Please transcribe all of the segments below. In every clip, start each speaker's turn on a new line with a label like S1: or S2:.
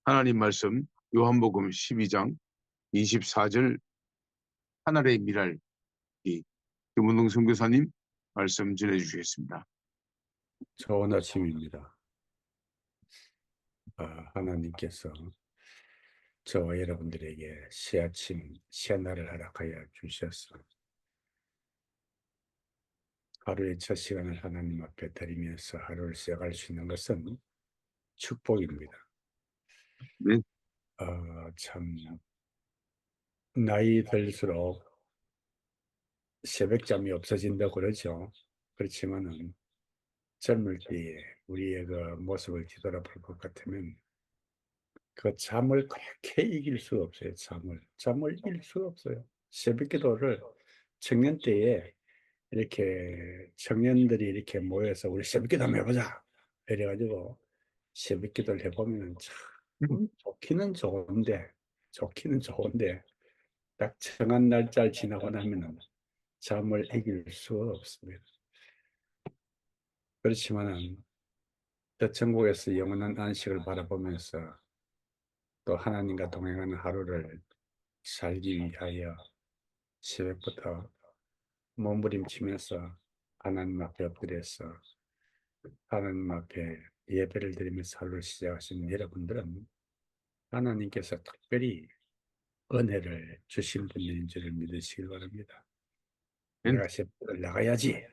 S1: 하나님 말씀 요한복음 12장 24절 하늘의 미랄 이 김은동 선교사님 말씀 전해주시겠습니다.
S2: 좋은 아침입니다. 하나님께서 저와 여러분들에게 새 아침, 새 날을 허락하여 주셔서 하루의 첫 시간을 하나님 앞에 드리면서 하루를 시작할 수 있는 것은 축복입니다.
S1: 네,
S2: 참 나이 들수록 새벽잠이 없어진다고 그러죠. 그렇지만은 젊을 때에 우리의 그 모습을 뒤돌아볼 것 같으면 그 잠을 그렇게 이길 수가 없어요. 잠을 이길 수가 없어요. 새벽 기도를 청년 때에 이렇게 청년들이 이렇게 모여서 우리 새벽 기도 한번 해보자 이래 가지고 새벽 기도를 해 보면은 참 좋기는 좋은데 딱 정한 날짜를 지나고 나면은 잠을 이길 수가 없습니다. 그렇지만은 저 천국에서 영원한 안식을 바라보면서 또 하나님과 동행하는 하루를 살기 위하여 새벽부터 몸부림치면서 하나님 앞에 엎드려서 하나님 앞에 예배를 드리면서 하루를 시작하시는 여러분들은 하나님께서 특별히 은혜를 주신 분인 줄을 믿으시길 바랍니다.
S1: 네,
S2: 내가 새벽을 나가야지.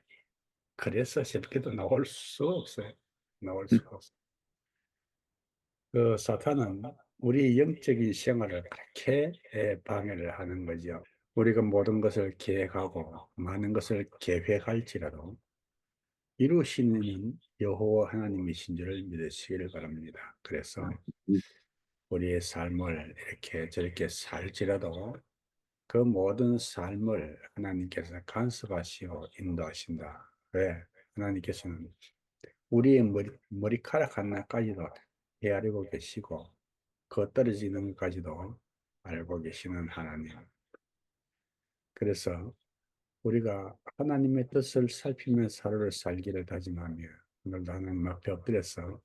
S2: 그래서 새벽에도 나올 수 없어요. 나올 수가 없어요. 그 사탄은 우리 영적인 생활을 그렇게 방해를 하는 거죠. 우리가 모든 것을 계획하고 많은 것을 계획할지라도 이루시는 여호와 하나님이신 줄을 믿으시기를 바랍니다. 그래서 우리의 삶을 이렇게 저렇게 살지라도 그 모든 삶을 하나님께서 간섭하시어 인도하신다. 왜? 하나님께서는 우리의 머리카락 하나까지도 헤아리고 계시고 그 떨어지는 것까지도 알고 계시는 하나님. 그래서 우리가 하나님의 뜻을 살피면서 하루를 살기를 다짐하며 오늘도 하나님 앞에 엎드려서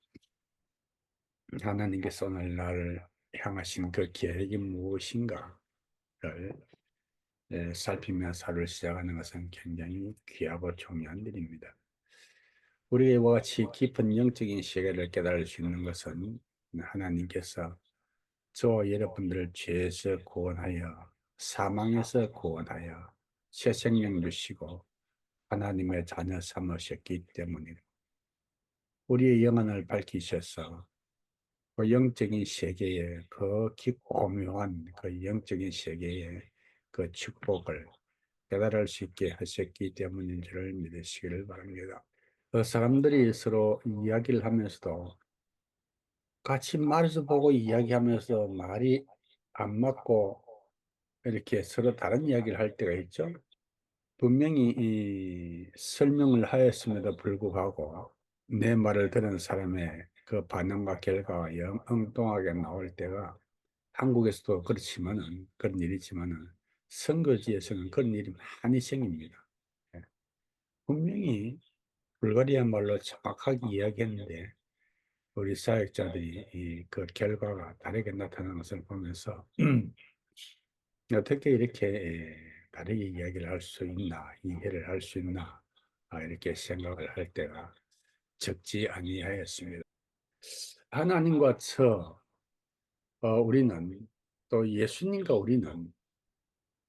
S2: 하나님께서 오늘 나를 향하신 그 계획이 무엇인가를 살피면서 하루를 시작하는 것은 굉장히 귀하고 중요한 일입니다. 우리와 같이 깊은 영적인 세계를 깨달을 수 있는 것은 하나님께서 저와 여러분들을 죄에서 구원하여 사망에서 구원하여 새 생명 주시고 하나님의 자녀 삼으셨기 때문입니다. 우리의 영혼을 밝히셔서 그 영적인 세계에 그 깊고 묘한 그 영적인 세계의 그 축복을 깨달을 수 있게 하셨기 때문인 줄을 믿으시기를 바랍니다. 그 사람들이 서로 이야기를 하면서도 같이 마주쳐 보고 이야기하면서 말이 안 맞고 이렇게 서로 다른 이야기를 할 때가 있죠. 분명히 이 설명을 하였음에도 불구하고 내 말을 들은 사람의 그 반응과 결과가 영 엉뚱하게 나올 때가 한국에서도 그렇지만은 그런 일이지만은 선거지에서는 그런 일이 많이 생깁니다. 예. 분명히 불가리아말로 정확하게 이야기했는데 우리 사역자들이 그 결과가 다르게 나타나는 것을 보면서 어떻게 이렇게 다르게 이야기를 할 수 있나, 이해를 할 수 있나, 이렇게 생각을 할 때가 적지 아니하였습니다. 하나님과 우리는 또 예수님과 우리는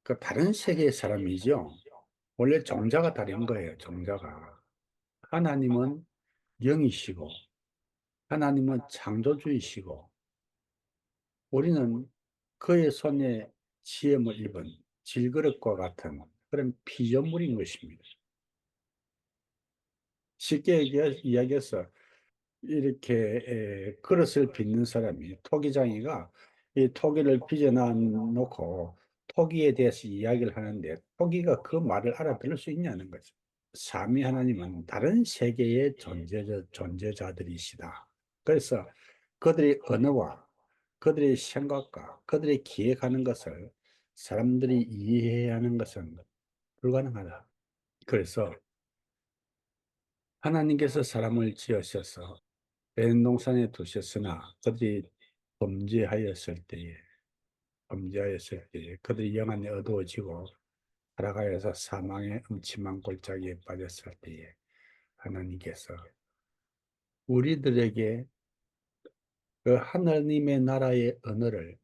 S2: 그 다른 세계의 사람이죠. 원래 종자가 다른 거예요, 종자가. 하나님은 영이시고, 하나님은 창조주이시고, 우리는 그의 손에 지음을 입은 질그릇과 같은 그런 피조물인 것입니다. 쉽게 이야기해서 이렇게 그릇을 빚는 사람이 토기장이가 이 토기를 빚어놔 놓고 토기에 대해서 이야기를 하는데 토기가 그 말을 알아들을 수 있냐는 거죠. 삼위 하나님은 다른 세계의 존재자들이시다. 그래서 그들의 언어와 그들의 생각과 그들의 기획하는 것을 사람들이 이해해야 하는 것은 불가능하다. 그래서 하나님께서 사람을 지으셔서 에덴 동산에 두셨으나 그들이 범죄하였을 때에, 그들이 영 안에 어두워지고 살아가여서 사망의 음침한 골짜기에 빠졌을 때에 하나님께서 우리들에게 그 하나님의 나라의 언어를,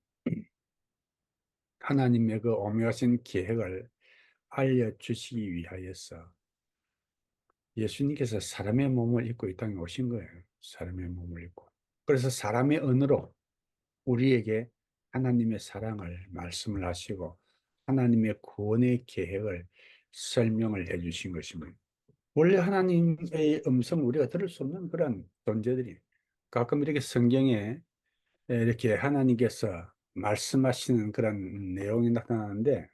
S2: 하나님의 그 오묘하신 계획을 알려주시기 위하여서 예수님께서 사람의 몸을 입고 이 땅에 오신 거예요. 사람의 몸을 입고. 그래서 사람의 언어로 우리에게 하나님의 사랑을 말씀을 하시고 하나님의 구원의 계획을 설명을 해 주신 것입니다. 원래 하나님의 음성을 우리가 들을 수 없는 그런 존재들이 가끔 이렇게 성경에 이렇게 하나님께서 말씀하시는 그런 내용이 나타나는데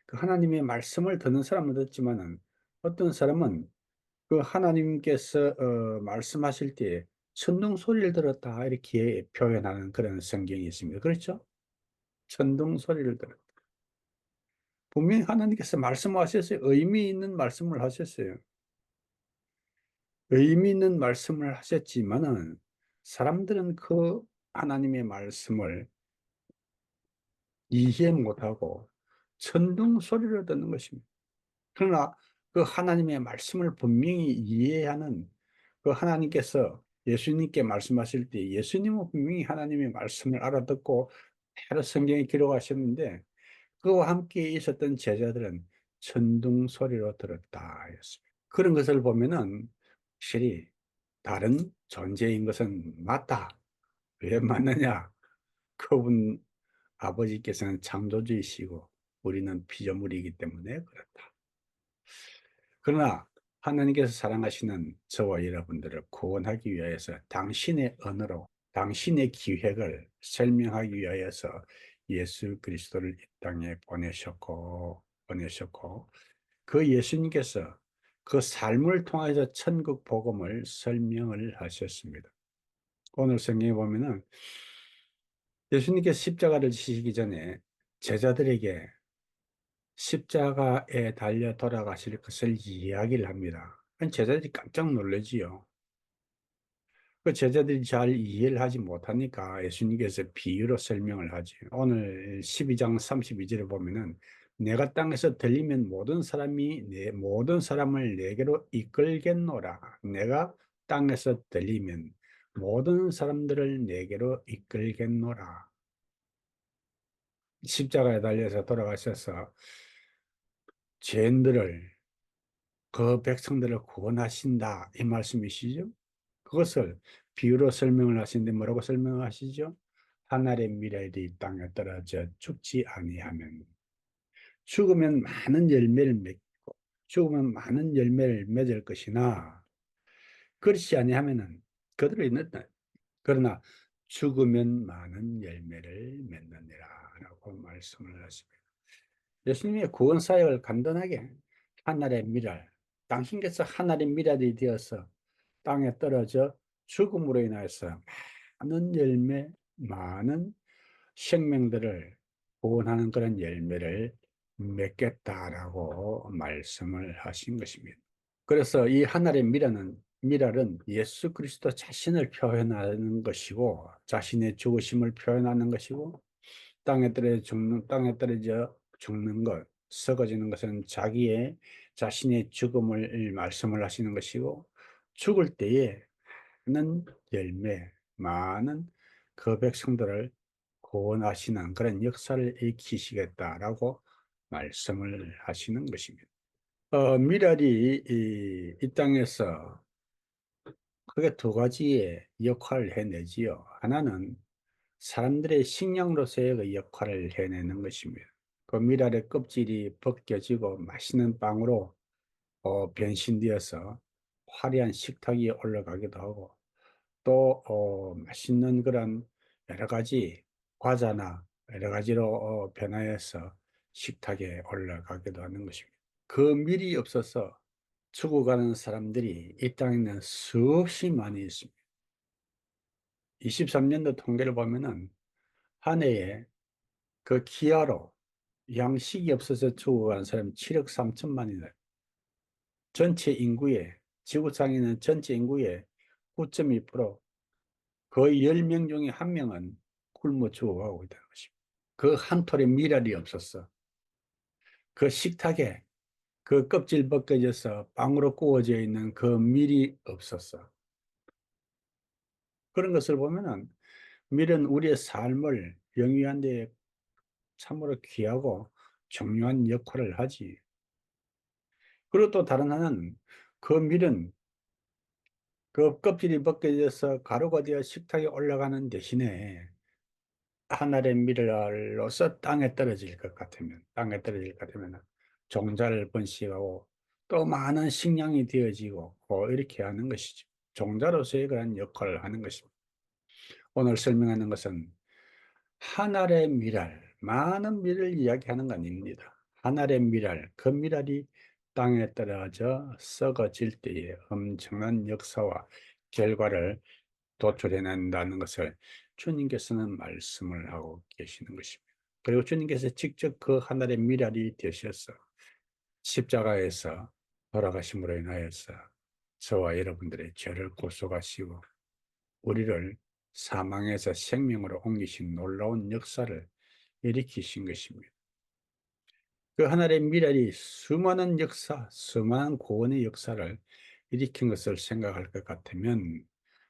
S2: 그 하나님의 말씀을 듣는 사람은 듣지만은 어떤 사람은 그 하나님께서 말씀하실 때 천둥 소리를 들었다 이렇게 표현하는 그런 성경이 있습니다. 그렇죠? 천둥 소리를 들었다. 분명히 하나님께서 말씀하셨어요. 의미 있는 말씀을 하셨어요. 의미 있는 말씀을 하셨지만은 사람들은 그 하나님의 말씀을 이해 못하고 천둥 소리를 듣는 것입니다. 그러나 그 하나님의 말씀을 분명히 이해하는 그 하나님께서 예수님께 말씀하실 때 예수님은 분명히 하나님의 말씀을 알아듣고 바로 성경에 기록하셨는데 그와 함께 있었던 제자들은 천둥 소리로 들었다 했습니다. 그런 것을 보면은 확실히 다른 존재인 것은 맞다. 왜 맞느냐? 그분 아버지께서는 창조주이시고 우리는 피조물이기 때문에 그렇다. 그러나 하나님께서 사랑하시는 저와 여러분들을 구원하기 위하여서 당신의 언어로 당신의 기획을 설명하기 위하여서 예수 그리스도를 이 땅에 보내셨고 그 예수님께서 그 삶을 통해서 천국 복음을 설명을 하셨습니다. 오늘 성경에 보면은 예수님께서 십자가를 지시기 전에 제자들에게 십자가에 달려 돌아가실 것을 이야기를 합니다. 제자들이 깜짝 놀라지요. 그 제자들이 잘 이해를 하지 못하니까 예수님께서 비유로 설명을 하지. 오늘 12장 32절에 보면은 내가 땅에서 들리면 모든 사람을 내게로 이끌겠노라. 내가 땅에서 들리면 모든 사람들을 내게로 이끌겠노라. 십자가에 달려서 돌아가셔서 죄인들을 그 백성들을 구원하신다 이 말씀이시죠. 그것을 비유로 설명을 하시는데 뭐라고 설명하시죠? 하늘의 미랄이 이 땅에 떨어져 죽지 아니하면 죽으면 많은 열매를 맺고 죽으면 많은 열매를 맺을 것이나 그렇지 아니하면은 그대로 있는다. 그러나 죽으면 많은 열매를 맺느니라라고 말씀을 하십니다. 예수님의 구원 사역을 간단하게 하늘의 미랄, 당신께서 하늘의 미랄이 되어서 땅에 떨어져 죽음으로 인하여서 많은 열매, 많은 생명들을 구원하는 그런 열매를 맺겠다라고 말씀을 하신 것입니다. 그래서 이 하늘의 미랄은 예수 그리스도 자신을 표현하는 것이고 자신의 죽으심을 표현하는 것이고 땅에 떨어져 죽는 것, 썩어지는 것은 자신의 죽음을 말씀을 하시는 것이고 죽을 때에 많은 열매, 많은 그 백성들을 구원하시는 그런 역사를 익히시겠다라고 말씀을 하시는 것입니다. 미랄이 이 땅에서 크게 두 가지의 역할을 해내지요. 하나는 사람들의 식량으로서의 그 역할을 해내는 것입니다. 그 미랄의 껍질이 벗겨지고 맛있는 빵으로 변신되어서 화려한 식탁 위에 올라가기도 하고 또 맛있는 그런 여러 가지 과자나 여러 가지로 변화해서 식탁에 올라가기도 하는 것입니다. 그 밀이 없어서 죽어가는 사람들이 이 땅에는 수없이 많이 있습니다. 23년도 통계를 보면은 한 해에 그 기아로 양식이 없어서 죽어가는 사람이 7억 3천만이다. 전체 인구의 지구상에 있는 전체 인구의 9.2%, 거의 10명 중에 1명은 굶어 죽어가고 있다는 것입니다. 그 한 톨의 미랄이 없었어. 그 식탁에 그 껍질 벗겨져서 빵으로 구워져 있는 그 밀이 없었어. 그런 것을 보면은 밀은 우리의 삶을 영위하는 데 참으로 귀하고 중요한 역할을 하지. 그리고 또 다른 하나는 그 밀은 그 껍질이 벗겨져서 가루가 되어 식탁에 올라가는 대신에 하늘의 밀로서 땅에 떨어질 것 같으면 종자를 번식하고 또 많은 식량이 되어지고 이렇게 하는 것이죠. 종자로서의 그런 역할을 하는 것입니다. 오늘 설명하는 것은 하늘의 미랄, 많은 밀을 이야기하는 건 아닙니다. 하늘의 미랄, 그 미랄이 땅에 떨어져 썩어질 때에 엄청난 역사와 결과를 도출해낸다는 것을 주님께서는 말씀을 하고 계시는 것입니다. 그리고 주님께서 직접 그 하늘의 미랄이 되셔서 십자가에서 돌아가심으로 인하여서 저와 여러분들의 죄를 고소하시고 우리를 사망에서 생명으로 옮기신 놀라운 역사를 일으키신 것입니다. 그 하늘의 미랄이 수많은 역사, 수많은 구원의 역사를 일으킨 것을 생각할 것 같으면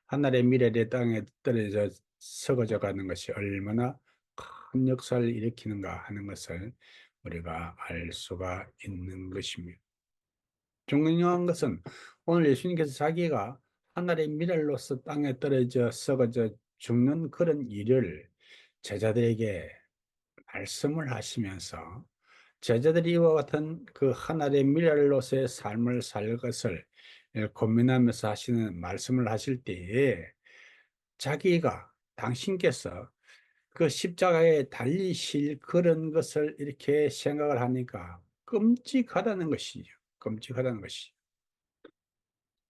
S2: 하늘의 미랄이 땅에 떨어져 썩어져 가는 것이 얼마나 큰 역사를 일으키는가 하는 것을 우리가 알 수가 있는 것입니다. 중요한 것은 오늘 예수님께서 자기가 하늘의 미랄로서 땅에 떨어져 썩어져 죽는 그런 일을 제자들에게 말씀을 하시면서 제자들이 이와 같은 그 하늘의 미랄로서의 삶을 살 것을 고민하면서 하시는 말씀을 하실 때에 자기가 당신께서 그 십자가에 달리실 그런 것을 이렇게 생각을 하니까 끔찍하다는 것이죠. 끔찍하다는 것이.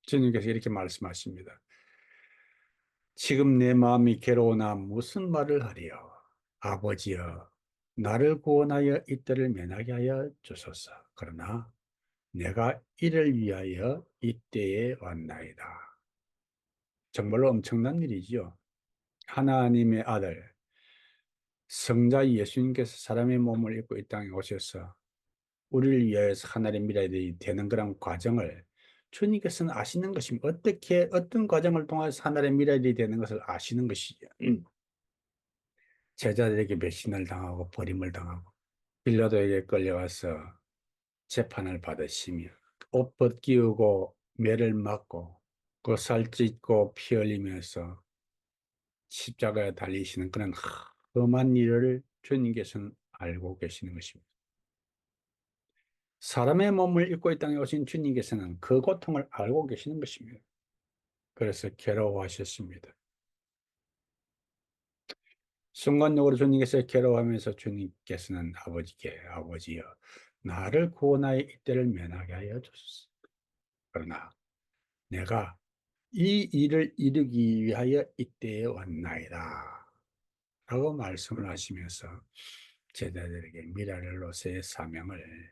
S2: 주님께서 이렇게 말씀하십니다. 지금 내 마음이 괴로우나 무슨 말을 하리요? 아버지여, 나를 구원하여 이 때를 면하게 하여 주소서. 그러나 내가 이를 위하여 이때에 왔나이다. 정말로 엄청난 일이지요. 하나님의 아들, 성자 예수님께서 사람의 몸을 입고 이 땅에 오셔서 우리를 위하여서 하나님의 미랄이 되는 그런 과정을 주님께서는 아시는 것입니다. 어떻게, 어떤 과정을 통해서 하나님의 미랄이 되는 것을 아시는 것이죠. 제자들에게 배신을 당하고 버림을 당하고 빌라도에게 끌려가서 재판을 받으시며 옷 벗기우고 매를 맞고 그 살찢고 피 흘리면서 십자가에 달리시는 그런 험한 일을 주님께서는 알고 계시는 것입니다. 사람의 몸을 입고 이 땅에 오신 주님께서는 그 고통을 알고 계시는 것입니다. 그래서 괴로워하셨습니다. 순간적으로 주님께서 괴로워하면서 주님께서는 아버지께 아버지여 나를 구원하여 이때를 면하게 하여 주소서. 그러나 내가 이 일을 이루기 위하여 이때에 왔나이다 라고 말씀을 하시면서 제자들에게 미랄로서의 사명을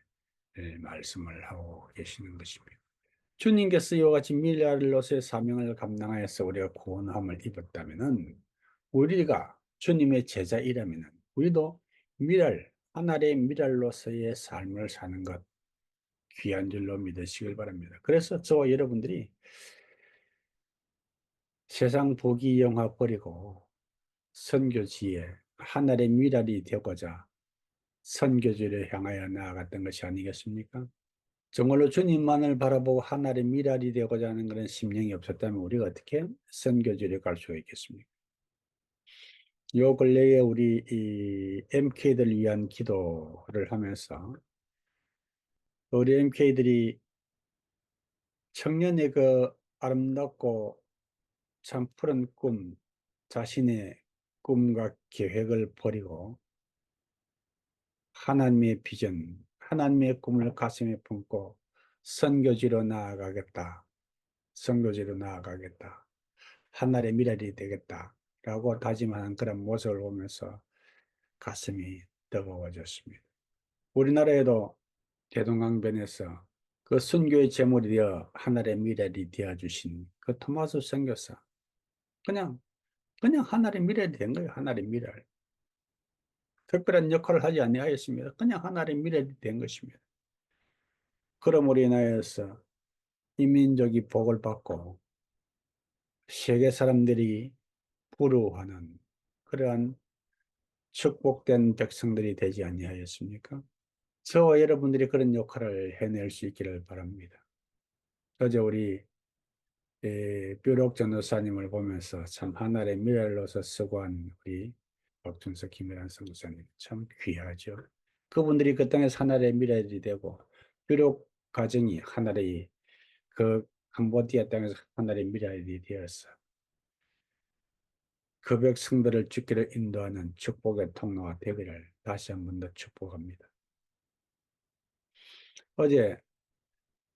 S2: 말씀을 하고 계시는 것입니다. 주님께서 이와 같이 미랄로서의 사명을 감당하여서 우리가 구원함을 입었다면 우리가 주님의 제자이라면 우리도 미랄, 하늘의 미랄로서의 삶을 사는 것 귀한 줄로 믿으시길 바랍니다. 그래서 저와 여러분들이 세상 보기 영화 버리고 선교지에 하늘의 미랄이 되고자 선교지를 향하여 나아갔던 것이 아니겠습니까? 정말로 주님만을 바라보고 하늘의 미랄이 되고자 하는 그런 심령이 없었다면 우리가 어떻게 선교지를 갈 수가 있겠습니까? 요 근래에 우리 이 MK들 위한 기도를 하면서 우리 MK들이 청년의 그 아름답고 참 푸른 꿈, 자신의 꿈과 계획을 버리고 하나님의 비전, 하나님의 꿈을 가슴에 품고 선교지로 나아가겠다. 선교지로 나아가겠다. 하늘의 미랄이 되겠다라고 다짐하는 그런 모습을 보면서 가슴이 뜨거워졌습니다. 우리나라에도 대동강변에서 그 선교의 제물이 되어 하늘의 미랄이 되어 주신 그 토마스 선교사 그냥 그냥 하나의 미랄이 된 거예요. 하나의 미랄. 특별한 역할을 하지 아니하였습니다. 그냥 하나의 미랄이 된 것입니다. 그러므로 인하여서 이 민족이 복을 받고 세계 사람들이 부러워하는 그러한 축복된 백성들이 되지 아니하였습니까? 저와 여러분들이 그런 역할을 해낼 수 있기를 바랍니다. 어제 우리 뾰록 전도사님을 보면서 참 하늘의 미랄로서 수고한 우리 박준석 김일환 선교사님 참 귀하죠. 그분들이 그 땅에서 하늘의 미랄이 되고 뾰록 가정이 하늘의 그 캄보디아 땅에서 하늘의 미랄이 되어서 그 백성들을 주기를 인도하는 축복의 통로가 되기를 다시 한 번 더 축복합니다. 어제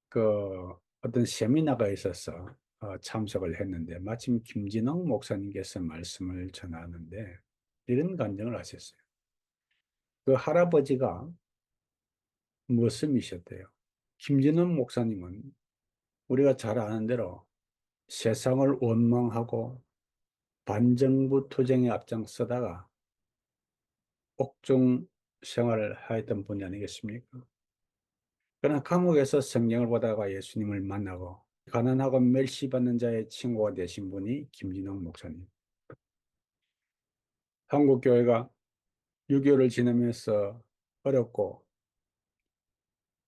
S2: 그 어떤 세미나가 있어서 참석을 했는데 마침 김진홍 목사님께서 말씀을 전하는데 이런 간증을 하셨어요. 그 할아버지가 무슬림이셨대요. 김진홍 목사님은 우리가 잘 아는 대로 세상을 원망하고 반정부 투쟁에 앞장서다가 옥중 생활을 하였던 분이 아니겠습니까? 그러나 감옥에서 성경을 보다가 예수님을 만나고 가난하고 멸시받는 자의 친구가 되신 분이 김진홍 목사님. 한국 교회가 6.25를 지나면서 어렵고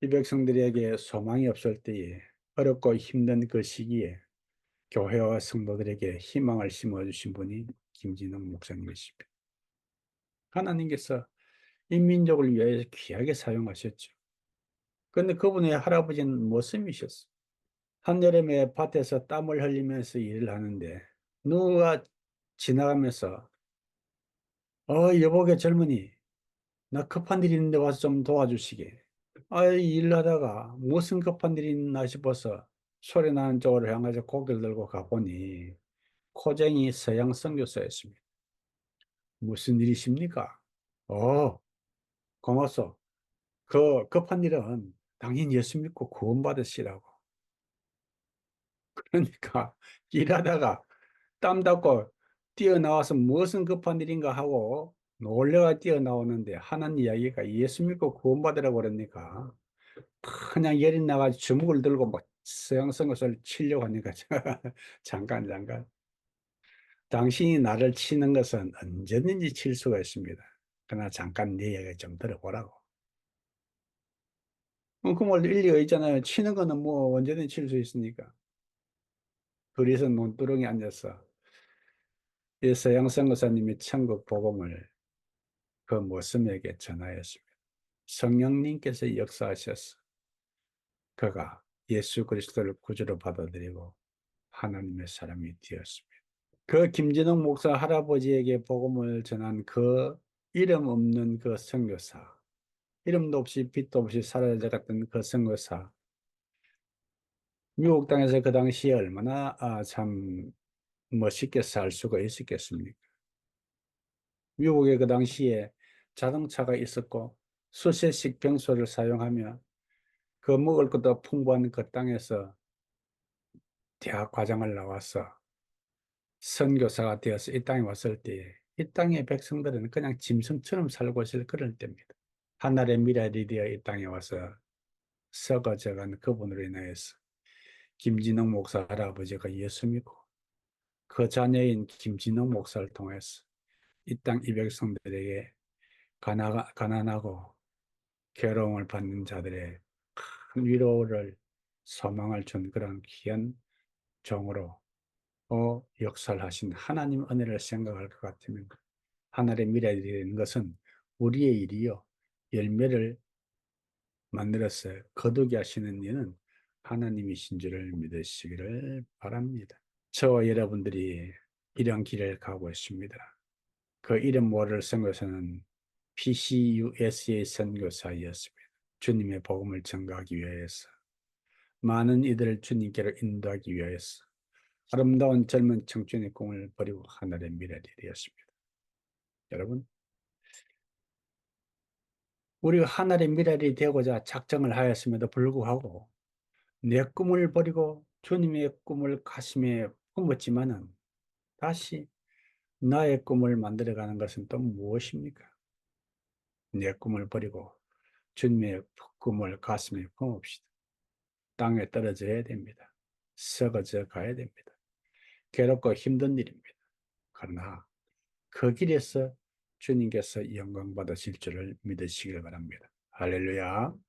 S2: 이 백성들에게 소망이 없을 때에 어렵고 힘든 그 시기에 교회와 성도들에게 희망을 심어주신 분이 김진홍 목사님이십니다. 하나님께서 이 민족을 위하여 귀하게 사용하셨죠. 그런데 그분의 할아버지는 모슬림이셨어요. 한여름에 밭에서 땀을 흘리면서 일을 하는데 누가 지나가면서 여보게 젊은이 나 급한 일이 있는데 와서 좀 도와주시게. 일하다가 무슨 급한 일이 있나 싶어서 소리 나는 쪽으로 향해서 고개를 들고 가보니 코쟁이 서양 선교사였습니다. 무슨 일이십니까? 어, 고맙소. 그 급한 일은 당연히 예수 믿고 구원받으시라고. 그러니까 일하다가 땀 닦고 뛰어나와서 무슨 급한 일인가 하고 놀래가 뛰어나오는데 하는 이야기가 예수 믿고 구원받으라고 그러니까 그냥 열이 나가지고 주먹을 들고 막 서양성 것을 치려고 하니까 잠깐 당신이 나를 치는 것은 언제든지 칠 수가 있습니다. 그러나 잠깐 내 이야기 좀 들어보라고. 그 말 일리가 있잖아요. 치는 거는 뭐 언제든지 칠 수 있으니까. 둘이서 논두렁에 앉아서 이 서양 선교사님이 천국 복음을 그 모습에게 전하였습니다. 성령님께서 역사하셔서 그가 예수 그리스도를 구주로 받아들이고 하나님의 사람이 되었습니다. 그 김진웅 목사 할아버지에게 복음을 전한 그 이름 없는 그 선교사, 이름도 없이 빛도 없이 사라져갔던 그 선교사, 미국 땅에서 그 당시에 얼마나 참 멋있게 살 수가 있었겠습니까? 미국에 그 당시에 자동차가 있었고 수세식 병소를 사용하며 그 먹을 것도 풍부한 그 땅에서 대학 과정을 나와서 선교사가 되어서 이 땅에 왔을 때 이 땅의 백성들은 그냥 짐승처럼 살고 있을 그럴 때입니다. 하늘의 미랄이 되어 이 땅에 와서 썩어져간 그분으로 인하여서 김진웅 목사 할아버지가 예수 믿고 그 자녀인 김진웅 목사를 통해서 이 땅 이 백성들에게 가난하고 괴로움을 받는 자들의 큰 위로를 소망을 준 그런 귀한 종으로 역사를 하신 하나님 은혜를 생각할 것 같으면 하늘의 미래가 되는 것은 우리의 일이요. 열매를 만들어서 거두게 하시는 이는 하나님이신 줄을 믿으시기를 바랍니다. 저와 여러분들이 이런 길을 가고 있습니다. 그 이름 모를 선교사는 PCUSA 선교사였습니다. 주님의 복음을 전가하기 위해서 많은 이들을 주님께로 인도하기 위해서 아름다운 젊은 청춘의 꿈을 버리고 하늘의 미래이 되었습니다. 여러분, 우리가 하늘의 미래이 되고자 작정을 하였음에도 불구하고 내 꿈을 버리고 주님의 꿈을 가슴에 품었지만은 다시 나의 꿈을 만들어가는 것은 또 무엇입니까? 내 꿈을 버리고 주님의 꿈을 가슴에 품읍시다. 땅에 떨어져야 됩니다. 썩어져 가야 됩니다. 괴롭고 힘든 일입니다. 그러나 그 길에서 주님께서 영광 받으실 줄을 믿으시길 바랍니다. 할렐루야.